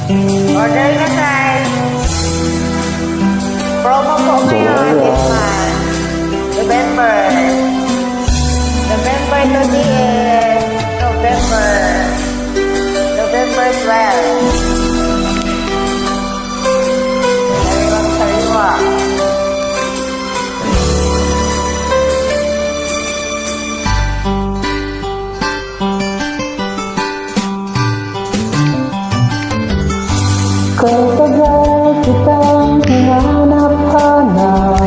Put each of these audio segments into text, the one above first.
Order na tayo. Promo po ngayon this month. November. November to the end. November 12. Sariwang sariwa. Katagal kitang hinanap-hanap,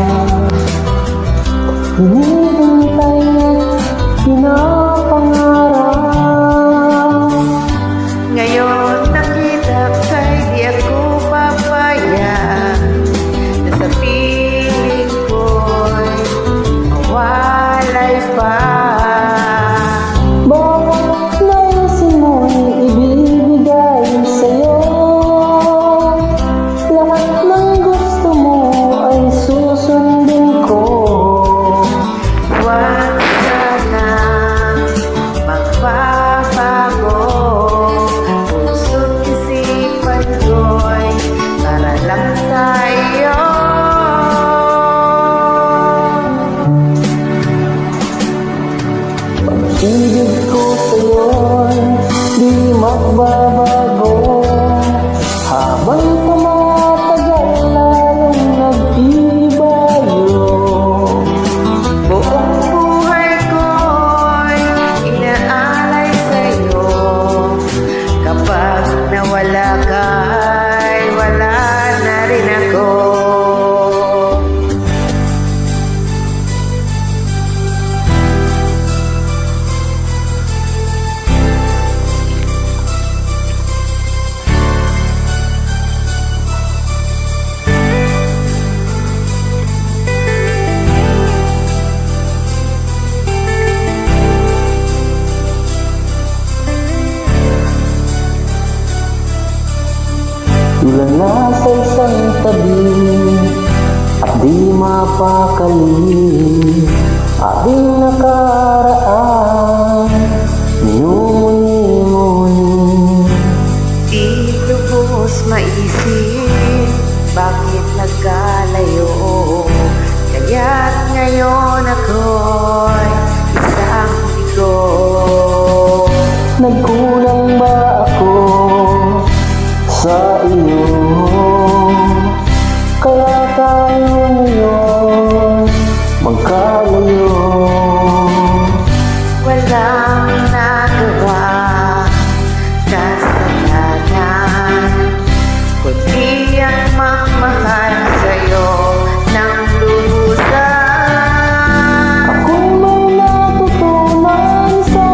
hinihintay at pinapangarap. Ngayon nakita kay di ako papaya na sa piling ko'y mawalay pa. Bawat naisin mo'y ibibigay sa'yo, lahat ng gusto mo ay susundin ko. Huwag sana magbabago, puso't isipan ko'y para lang sa'yo. Pag-ibig ko sa'yo'y di magbabago, habang tumatagal lalong nag-ibayo. Buong buhay ko'y inaalay sa'yo. Kapag nawala ka, ay wala na rin ako. Tila nasa isang tabi at di mapakali, ating nakaraan minumuni-muni. Di lubos maisip bakit nagkalayo, kaya't ngayon ako'y isang bigo. Nagkulang ba ako sa iyo? Kaya tayo ngayon magkalayo. Walang nagawa kasalanan, kundi ang magmahal sa'yo ng lubusan. Ako'y may natutunan sa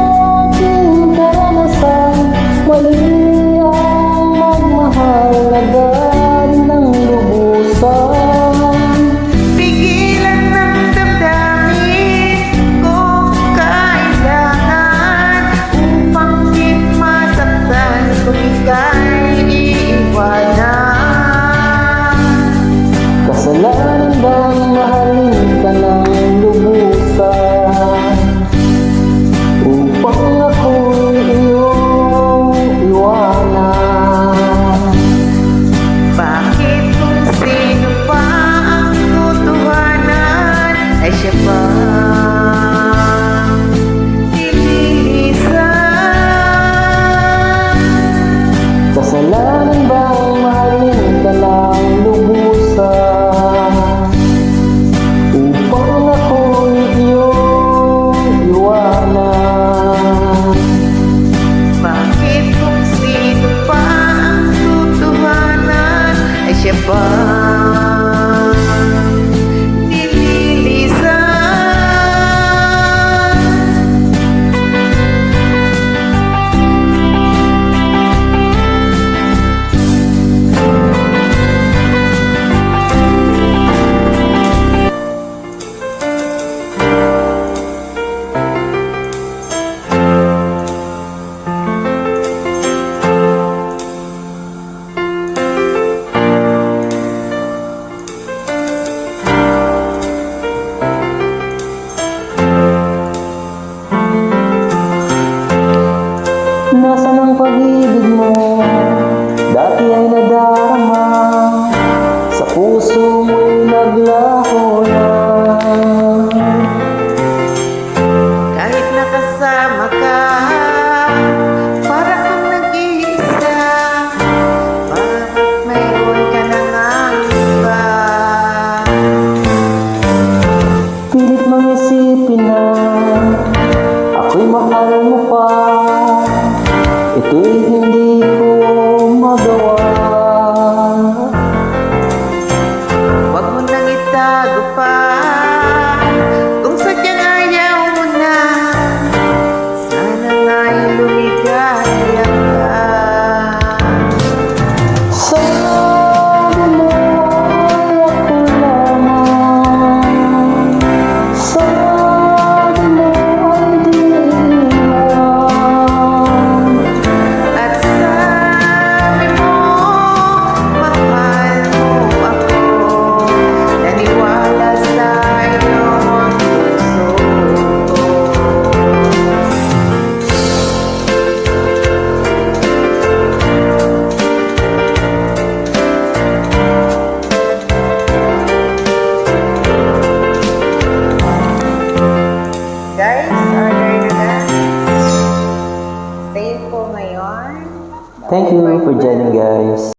aking karanasan, mali ang magmahal agad ng lubusan. Pigilan ng damdamin kung kailangan, upang di masaktan kung ika'y iiwanan. Kasalanan bang mahalin ka ng lubusan, upang ako'y iyong iwanan? Bakit kung sino pa ang totohanan ay siya pa nililisan? Kasalanan bang mahalin ka ng lubusan, upang ako'y iyong iwanan? Bakit kung sino pa ang totohanan ay siya pa Nasaan ang pag-ibig mo? Dati ay nadarama, sa puso mo'y naglaho na. Kahit nakasama ka, para kang nag-iisa. Bakit mayroon ka na ngang iba? Pilit mang isipin na ako'y mahal mo pa. Ito'y hindi ko magawa. Huwag mo nang itago pa. Kung sadyang ayaw mo na, sana nga'y lumigaya ka. Sabi mo ay ako lamang, sabi mo ay di iwan. At sabi mo, mahal mo ako. Naniwala sa'yo ang puso ko. Guys, order na. Save po ngayon. Thank you for joining, guys.